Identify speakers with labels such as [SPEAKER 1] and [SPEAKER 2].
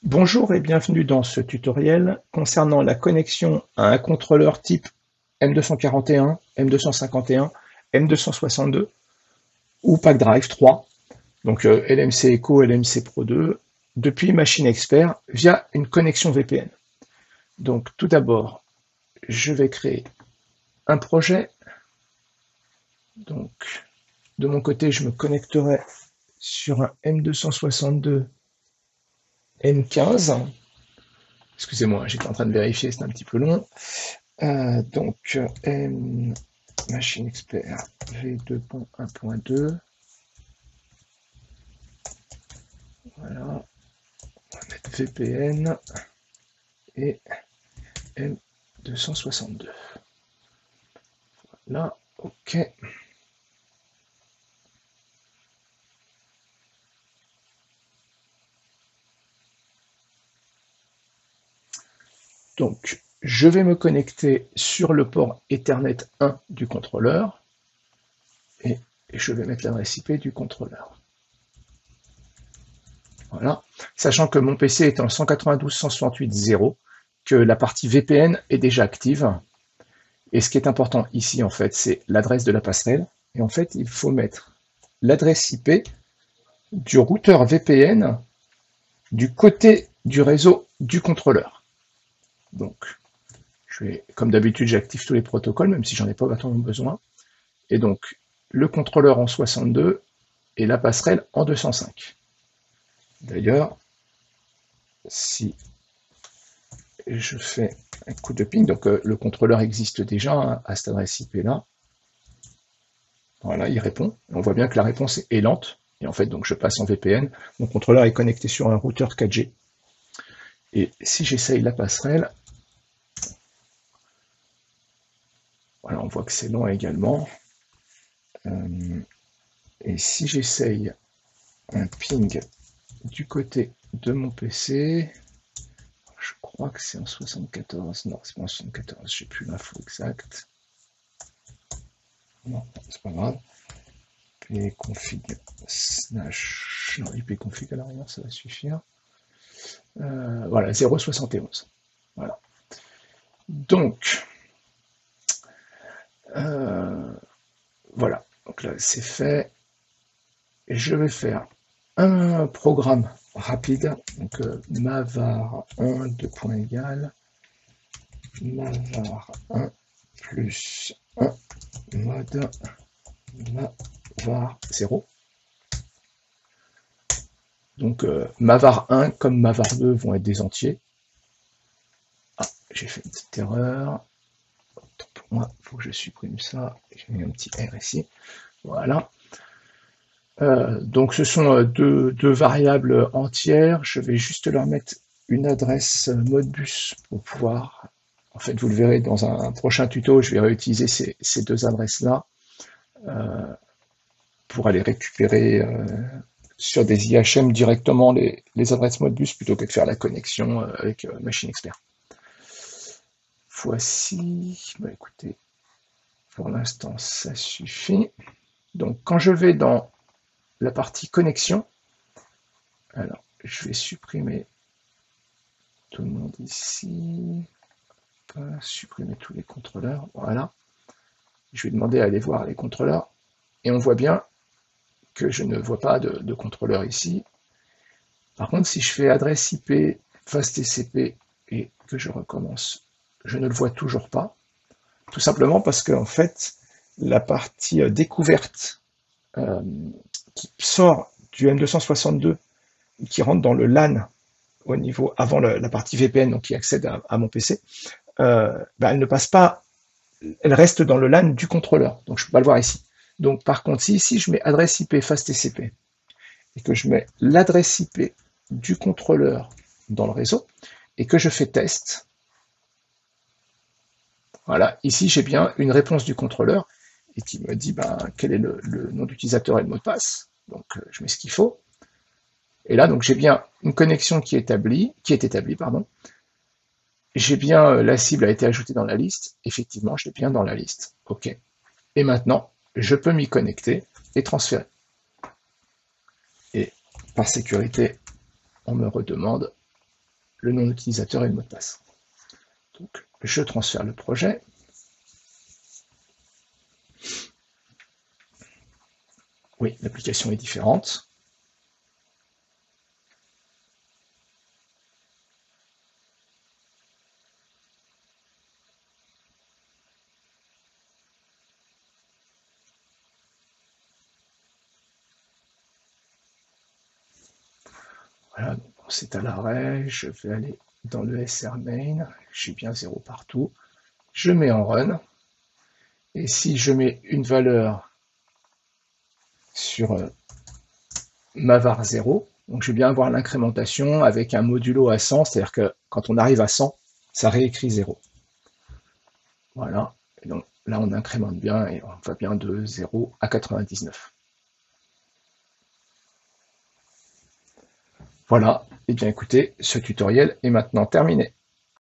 [SPEAKER 1] Bonjour et bienvenue dans ce tutoriel concernant la connexion à un contrôleur type M241, M251, M262 ou Pack Drive 3, donc LMC Echo, LMC Pro 2, depuis Machine Expert via une connexion VPN. Donc tout d'abord, je vais créer un projet. Donc de mon côté, je me connecterai sur un M262 M15. Excusez-moi, j'étais en train de vérifier, c'est un petit peu long. Donc, Machine Expert V2.1.2. Voilà, on va mettre VPN et M262. Là, OK. Donc, je vais me connecter sur le port Ethernet 1 du contrôleur et je vais mettre l'adresse IP du contrôleur. Voilà, sachant que mon PC est en 192.168.0, que la partie VPN est déjà active. Et ce qui est important ici, en fait, c'est l'adresse de la passerelle. Et en fait, il faut mettre l'adresse IP du routeur VPN du côté du réseau du contrôleur. Donc, comme d'habitude, j'active tous les protocoles, même si j'en ai pas vraiment besoin. Et donc, le contrôleur en 62 et la passerelle en 205. D'ailleurs, si je fais un coup de ping, donc le contrôleur existe déjà à cette adresse IP là. Voilà, il répond. On voit bien que la réponse est lente. Et en fait, donc je passe en VPN. Mon contrôleur est connecté sur un routeur 4G. Et si j'essaye la passerelle, voilà, on voit que c'est long également. Et si j'essaye un ping du côté de mon PC, je crois que c'est en 74. Non, c'est pas en 74, j'ai plus l'info exacte. Non, c'est pas grave. Pconfig slash. Non, ipconfig à l'arrière, ça va suffire. Voilà, 0,71. Voilà. Donc, voilà. Donc là, c'est fait. Et je vais faire un programme rapide. Donc, mavar1 de point égal mavar1 plus 1 mode mavar 0. Donc, mavar 1 comme mavar 2 vont être des entiers. Ah, j'ai fait une petite erreur. Pour moi, il faut que je supprime ça. J'ai mis un petit R ici. Voilà. Donc ce sont deux variables entières. Je vais juste leur mettre une adresse Modbus pour pouvoir, en fait vous le verrez dans un prochain tuto, je vais réutiliser ces deux adresses-là pour aller récupérer sur des IHM directement les adresses Modbus plutôt que de faire la connexion avec Machine Expert. Voici, bah écoutez, pour l'instant ça suffit. Donc quand je vais dans la partie connexion, alors je vais supprimer tout le monde ici, supprimer tous les contrôleurs, voilà. Je vais demander à aller voir les contrôleurs, et on voit bien que je ne vois pas de contrôleur ici. Par contre, si je fais adresse IP, fastTCP, et que je recommence, je ne le vois toujours pas, tout simplement parce que en fait, la partie découverte qui sort du M262, qui rentre dans le LAN au niveau avant la partie VPN, donc qui accède à mon PC, elle ne passe pas, elle reste dans le LAN du contrôleur, donc je ne peux pas le voir ici. Donc par contre, si ici je mets adresse IP fastTCP et que je mets l'adresse IP du contrôleur dans le réseau et que je fais test, voilà, ici j'ai bien une réponse du contrôleur et qui me dit quel est le nom d'utilisateur et le mot de passe. Donc je mets ce qu'il faut. Et là, donc j'ai bien une connexion qui est établie, pardon. J'ai bien, la cible a été ajoutée dans la liste. Effectivement, je l'ai bien dans la liste. OK. Et maintenant, je peux m'y connecter et transférer. Et par sécurité, on me redemande le nom d'utilisateur et le mot de passe. Donc, je transfère le projet. Oui, l'application est différente. Voilà, c'est à l'arrêt, je vais aller dans le SR main, j'ai bien 0 partout, je mets en run, et si je mets une valeur sur ma var 0, donc je vais bien avoir l'incrémentation avec un modulo à 100, c'est-à-dire que quand on arrive à 100, ça réécrit 0. Voilà, et donc là on incrémente bien et on va bien de 0 à 99. Voilà, et bien écoutez, ce tutoriel est maintenant terminé.